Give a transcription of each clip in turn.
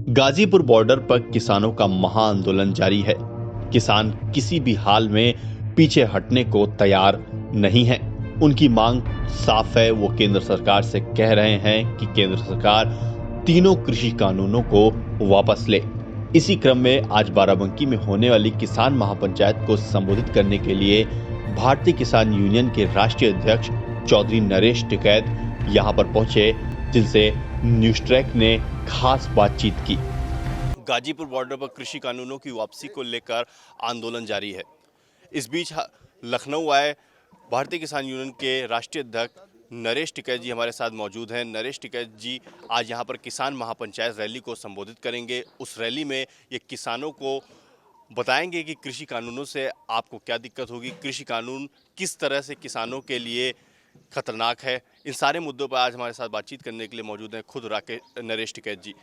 Ghazipur border पर किसानों का महाआंदोलन जारी है। किसान किसी भी हाल में पीछे हटने को तैयार नहीं है। उनकी मांग साफ है। वो केंद्र सरकार से कह रहे हैं कि केंद्र सरकार तीनों कृषि कानूनों को वापस ले। इसी क्रम में आज बाराबंकी में होने वाली किसान महापंचायत को संबोधित करने के लिए भारतीय किसान यूनियन के राष्ट्रीय अध्यक्ष चौधरी नरेश टिकैत यहां पर पहुंचे, जिनसे न्यूज ट्रैक ने खास बातचीत की। गाजीपुर बॉर्डर पर कृषि कानूनों की वापसी को लेकर आंदोलन जारी है। इस बीच लखनऊ आए भारतीय किसान यूनियन के राष्ट्रीय अध्यक्ष नरेश टिकैत जी हमारे साथ मौजूद हैं। नरेश टिकैत जी आज यहाँ पर किसान महापंचायत रैली को संबोधित करेंगे। उस रैली में ये किसानों को बताएंगे कि कृषि कानूनों से आपको क्या दिक्कत होगी, कृषि कानून किस तरह से किसानों के लिए खतरनाक है। इन सारे मुद्दों पर आज हमारे साथ बातचीत करने के लिए मौजूद हैं खुद नरेश टिकैत जी।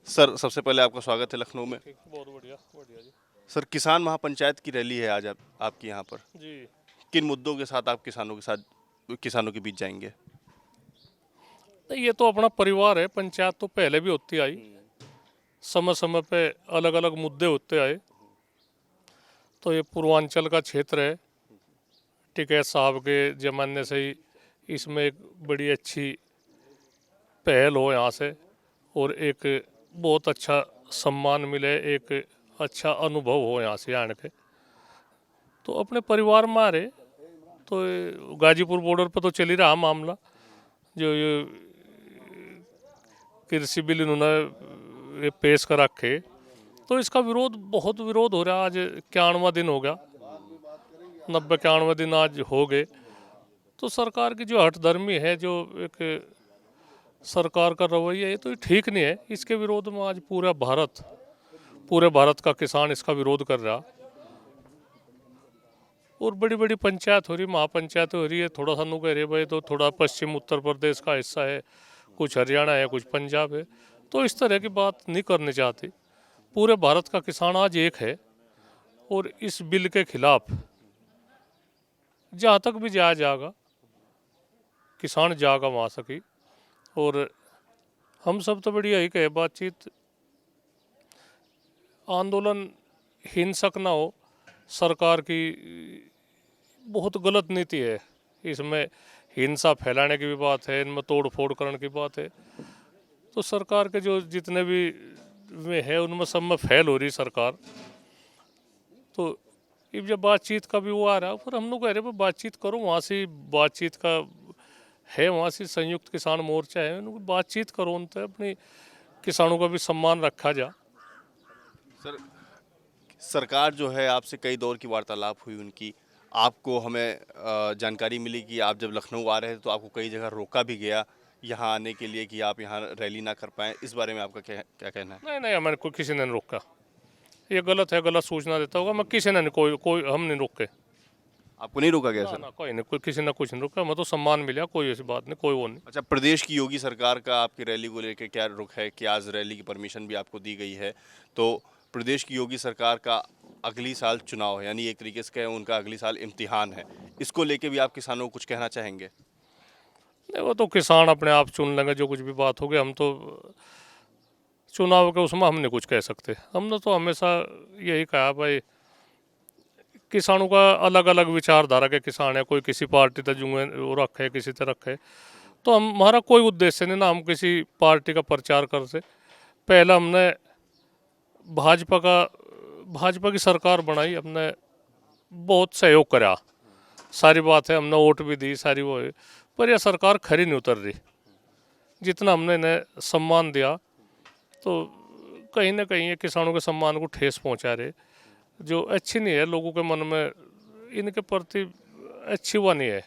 सर, सबसे पहले आपका स्वागत है लखनऊ में। बहुत बढ़िया बढ़िया जी। सर, किसान महापंचायत की रैली है आज आपकी यहाँ पर, जी किन मुद्दों के साथ आप किसानों के बीच जाएंगे? नहीं, ये तो अपना परिवार है। पंचायत तो पहले भी होती आई, समय समय पे अलग अलग मुद्दे होते आए। तो ये पूर्वांचल का क्षेत्र है, टिकैत साहब के ज़माने से ही इसमें एक बड़ी अच्छी पहल हो यहाँ से, और एक बहुत अच्छा सम्मान मिले, एक अच्छा अनुभव हो यहाँ से आने के। तो अपने परिवार में आ रहे, तो ये गाजीपुर बॉर्डर पर तो चल ही रहा मामला। जो ये कृषि बिल इन्होंने ये पेश कर रखे, तो इसका बहुत विरोध हो रहा है। आज 91वां दिन हो गया, 90-91 दिन आज हो गए। तो सरकार की जो हठधर्मी है, जो एक सरकार का रवैया, ये तो ये ठीक नहीं है। इसके विरोध में आज पूरे भारत का किसान इसका विरोध कर रहा। और बड़ी बड़ी पंचायत हो रही, महापंचायत हो रही है। थोड़ा सा नु कह रहे भाई, तो थोड़ा पश्चिम उत्तर प्रदेश का हिस्सा है, कुछ हरियाणा है, कुछ पंजाब है। तो इस तरह की बात नहीं करनी चाहती। पूरे भारत का किसान आज एक है, और इस बिल के खिलाफ जहाँ तक भी जाया जाएगा, किसान जाएगा वहाँ सकी। और हम सब तो बढ़िया ही कहे, बातचीत आंदोलन हिंसक ना हो। सरकार की बहुत गलत नीति है, इसमें हिंसा फैलाने की भी बात है, इनमें तोड़ फोड़ करने की बात है। तो सरकार के जो जितने भी में है, उनमें सब में फेल हो रही सरकार। तो अब जब बातचीत का भी वो आ रहा, फिर हम लोग कह रहे हैं बातचीत करो। वहाँ से बातचीत का है, वहाँ से संयुक्त किसान मोर्चा है, उनको बातचीत करो, उनसे अपनी किसानों का भी सम्मान रखा जा। सर, सरकार जो है, आपसे कई दौर की वार्तालाप हुई उनकी, आपको हमें जानकारी मिली कि आप जब लखनऊ आ रहे थे तो आपको कई जगह रोका भी गया यहाँ आने के लिए कि आप यहाँ रैली ना कर पाएँ। इस बारे में आपका क्या कहना है? नहीं नहीं, हमारे कोई किसी ने नहीं रोका। ये गलत है, गलत सूचना देता होगा। मैं किसी ने नहीं, कोई हम नहीं रोके। आपको नहीं रोका गया ना सर? ना, कोई नहीं, कोई किसी ने कुछ नहीं रोका। मैं तो सम्मान मिला, कोई ऐसी बात नहीं, कोई वो नहीं। अच्छा, प्रदेश की योगी सरकार का आपकी रैली को लेकर क्या रुख है कि आज रैली की परमिशन भी आपको दी गई है? तो प्रदेश की योगी सरकार का अगली साल चुनाव है, यानी एक तरीके से कहें उनका अगली साल इम्तिहान है। इसको लेके भी आप किसानों को कुछ कहना चाहेंगे? नहीं, वो तो किसान अपने आप चुन लेंगे, जो कुछ भी बात होगी। हम तो चुनाव के उसमें हम नहीं कुछ कह सकते। हमने तो हमेशा यही कहा भाई, किसानों का अलग अलग विचारधारा के किसान है। कोई किसी पार्टी तक जुए वो रखे, किसी तरह रखे। तो हमारा कोई उद्देश्य नहीं ना हम किसी पार्टी का प्रचार करते। पहला हमने भाजपा की सरकार बनाई, हमने बहुत सहयोग करा, सारी बात है, हमने वोट भी दी, सारी वो है। पर यह सरकार खरी नहीं उतर रही। जितना हमने इन्हें सम्मान दिया, तो कहीं ना कहीं ये किसानों के सम्मान को ठेस पहुंचा रहे, जो अच्छी नहीं है। लोगों के मन में इनके प्रति अच्छी हुआ नहीं है।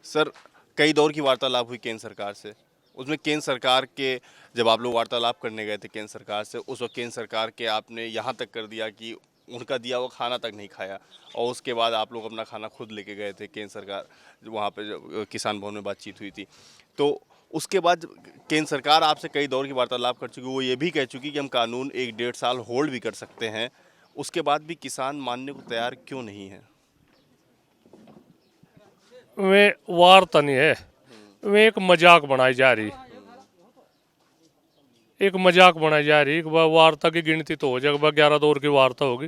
सर, कई दौर की वार्तालाप हुई केंद्र सरकार से, उसमें केंद्र सरकार के जब आप लोग वार्तालाप करने गए थे केंद्र सरकार से, उस वक्त केंद्र सरकार के आपने यहाँ तक कर दिया कि उनका दिया हुआ खाना तक नहीं खाया, और उसके बाद आप लोग अपना खाना खुद लेके गए थे केंद्र सरकार, वहाँ पे जो किसान भवन में बातचीत हुई थी। तो उसके बाद केंद्र सरकार आपसे कई दौर की वार्तालाप कर चुकी, वो ये भी कह चुकी कि हम कानून 1-1.5 साल होल्ड भी कर सकते हैं। उसके बाद भी किसान मानने को तैयार क्यों नहीं है? वे वार्ता नहीं है, वे एक मजाक बनाई जा रही, एक मजाक बनाई जा रही। वार्ता की गिनती तो हो जाएगा, 11 दौर की वार्ता होगी,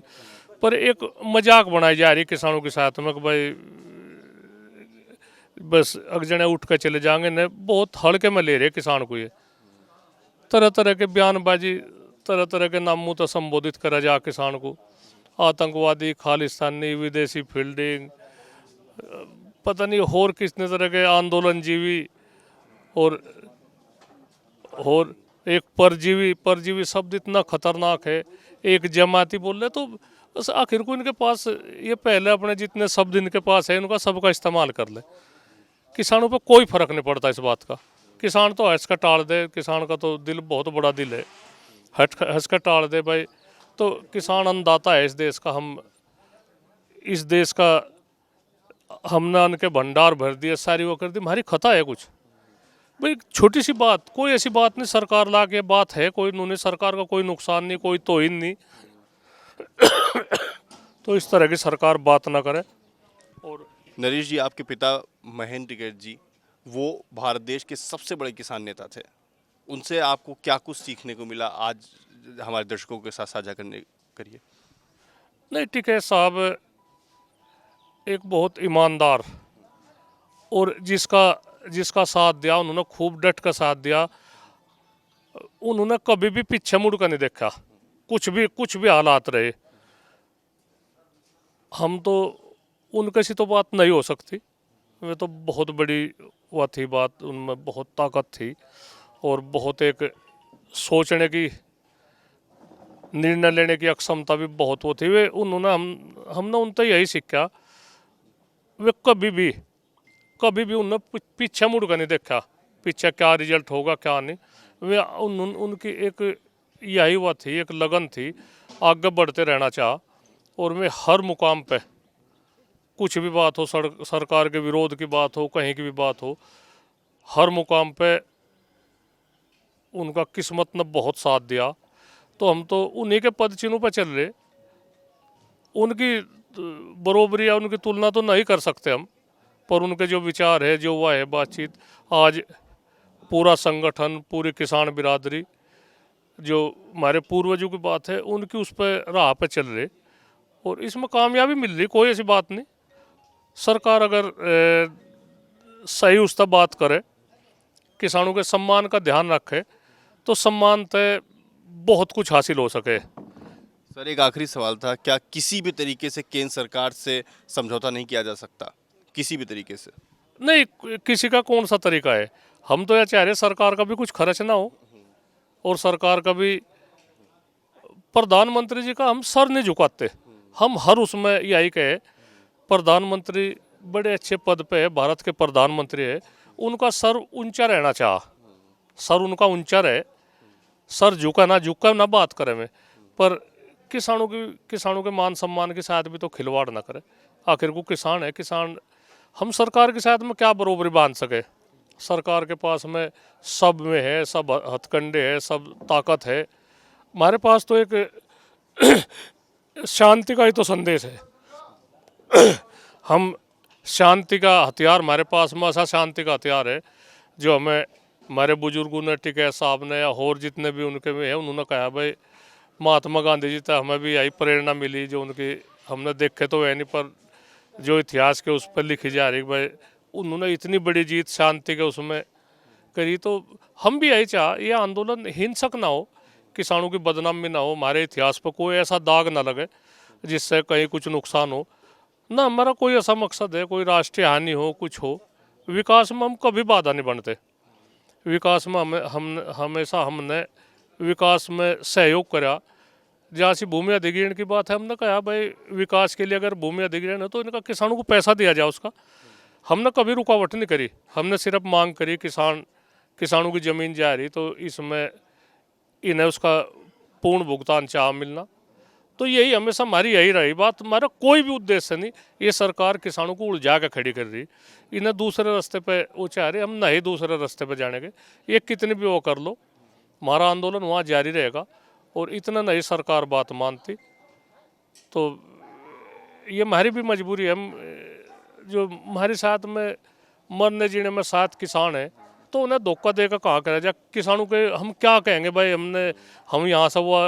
पर एक मजाक बनाई जा रही किसानों के साथ में कि भाई बस अगजने उठ कर चले जाएंगे ने, बहुत हल्के में ले रहे किसान को। ये तरह तरह के बयानबाजी, तरह तरह के नामों तो संबोधित करा जा किसान को, आतंकवादी, खालिस्तानी, विदेशी फील्डिंग, पता नहीं और कितने तरह के आंदोलन जीवी, और एक परजीवी, परजीवी शब्द इतना खतरनाक है, एक जमाती बोल रहे। तो बस आखिर को इनके पास ये पहले अपने जितने शब्द इनके पास है उनका सबका इस्तेमाल कर ले, किसानों पर कोई फर्क नहीं पड़ता इस बात का। किसान तो हंस कर टाल दे, किसान का तो दिल बहुत बड़ा दिल है, हंस कर टाल दे भाई। तो किसान अन्नदाता है इस देश का, हम इस देश का, हमने अन्न के भंडार भर दिए, सारी वो कर दी, हमारी खता है कुछ भाई? छोटी सी बात, कोई ऐसी बात नहीं सरकार ला के बात है, कोई उन्होंने सरकार का कोई नुकसान नहीं, कोई तोहिन नहीं। तो इस तरह की सरकार बात ना करे। और नरेश जी, आपके पिता महेंद्र टिकैत जी, वो भारत देश के सबसे बड़े किसान नेता थे, उनसे आपको क्या कुछ सीखने को मिला, आज हमारे दर्शकों के साथ साझा करिए। नहीं, टिकैत साहब एक बहुत ईमानदार, और जिसका साथ दिया उन्होंने खूब डट का साथ दिया। उन्होंने कभी भी पीछे मुड़ कर नहीं देखा, कुछ भी हालात रहे। हम तो उनके से तो बात नहीं हो सकती, वे तो बहुत बड़ी वह थी बात, उनमें बहुत ताकत थी और बहुत एक सोचने की, निर्णय लेने की अक्षमता भी बहुत वो थी। वे उन्होंने हमने उनसे यही सीखा, वे कभी भी उन्होंने पीछे मुड़ कर नहीं देखा, पीछे क्या रिजल्ट होगा क्या नहीं। वे उनकी एक यही वह थी, एक लगन थी, आगे बढ़ते रहना चाह। और मैं हर मुकाम पे, कुछ भी बात हो, सरकार के विरोध की बात हो, कहीं की भी बात हो, हर मुकाम पे उनका किस्मत ने बहुत साथ दिया। तो हम तो उन्हीं के पद चिन्हों पर चल रहे, उनकी बरोबरी या उनकी तुलना तो नहीं कर सकते हम, पर उनके जो विचार है, जो वह है बातचीत, आज पूरा संगठन, पूरी किसान बिरादरी, जो हमारे पूर्वजों की बात है, उनकी उस पर राह पे चल रहे और इसमें कामयाबी मिल रही, कोई ऐसी बात नहीं। सरकार अगर सही उस पर बात करे, किसानों के सम्मान का ध्यान रखे, तो सम्मान तय बहुत कुछ हासिल हो सके। सर, एक आखिरी सवाल था, क्या किसी भी तरीके से केंद्र सरकार से समझौता नहीं किया जा सकता, किसी भी तरीके से? नहीं, किसी का कौन सा तरीका है, हम तो यह चाह रहे सरकार का भी कुछ खर्च ना हो, और सरकार का भी, प्रधानमंत्री जी का हम सर नहीं झुकाते, हम हर उसमें यही कहे, प्रधानमंत्री बड़े अच्छे पद पे है, भारत के प्रधानमंत्री है, उनका सर ऊंचा रहना चाह, सर उनका ऊंचा रहे, सर झुका ना बात करें में, पर किसानों के मान सम्मान के साथ भी तो खिलवाड़ ना करे। आखिर को किसान है, किसान, हम सरकार के साथ में क्या बरोबरी बांध सके? सरकार के पास में सब में है, सब हथकंडे है, सब ताकत है, हमारे पास तो एक शांति का ही तो संदेश है। हम शांति का हथियार, हमारे पास में ऐसा शांति का हथियार है जो हमें हमारे बुजुर्गों ने, टिकैत साहब ने, या और जितने भी उनके में है, उन्होंने कहा भाई महात्मा गांधी जी तक हमें भी यही प्रेरणा मिली, जो उनकी हमने देखे तो है नहीं, पर जो इतिहास के उस पर लिखी जा रही भाई उन्होंने इतनी बड़ी जीत शांति के उसमें करी। तो हम भी यही चाह, ये आंदोलन हिंसक ना हो, किसानों की बदनामी ना हो, हमारे इतिहास पर कोई ऐसा दाग ना लगे जिससे कहीं कुछ नुकसान हो ना। हमारा कोई ऐसा मकसद है कोई राष्ट्रीय हानि हो, कुछ हो, विकास में हम कभी बाधा नहीं बनते। विकास में हमेशा हमने विकास में सहयोग करा। जहाँ से भूमि अधिग्रहण की बात है, हमने कहा भाई विकास के लिए अगर भूमि अधिग्रहण है तो इनका किसानों को पैसा दिया जाए उसका, हमने कभी रुकावट नहीं करी, हमने सिर्फ मांग करी किसानों की ज़मीन जा रही तो इसमें इन्हें उसका पूर्ण भुगतान चाह मिलना। तो यही हमेशा हमारी यही रही बात, हमारा कोई भी उद्देश्य नहीं। ये सरकार किसानों को उलझा के खड़ी कर रही, इन्हें दूसरे रास्ते पे वो चाह रहे, हम नहीं दूसरे रास्ते पे जाने के, ये कितनी भी वो कर लो, हमारा आंदोलन वहाँ जारी रहेगा। और इतना नहीं सरकार बात मानती तो ये हमारी भी मजबूरी है, हम जो हमारे साथ में मरने जीने में 7 किसान हैं, तो उन्हें धोखा देकर कहाँ करा जाए। किसानों के हम क्या कहेंगे भाई, हम यहाँ से वो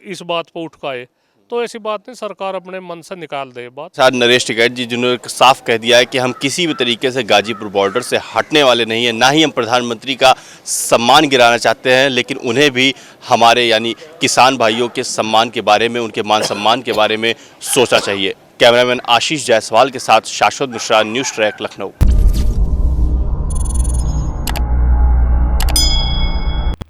इस बात पर उठ पाए, तो ऐसी बात नहीं, सरकार अपने मन से निकाल दे बात। साथ नरेश टिकैत जी जिन्होंने साफ कह दिया है कि हम किसी भी तरीके से गाजीपुर बॉर्डर से हटने वाले नहीं हैं, ना ही हम प्रधानमंत्री का सम्मान गिराना चाहते हैं, लेकिन उन्हें भी हमारे यानी किसान भाइयों के सम्मान के बारे में, उनके मान सम्मान के बारे में सोचना चाहिए। कैमरामैन आशीष जायसवाल के साथ शाश्वत मिश्रा, न्यूज़ ट्रैक, लखनऊ।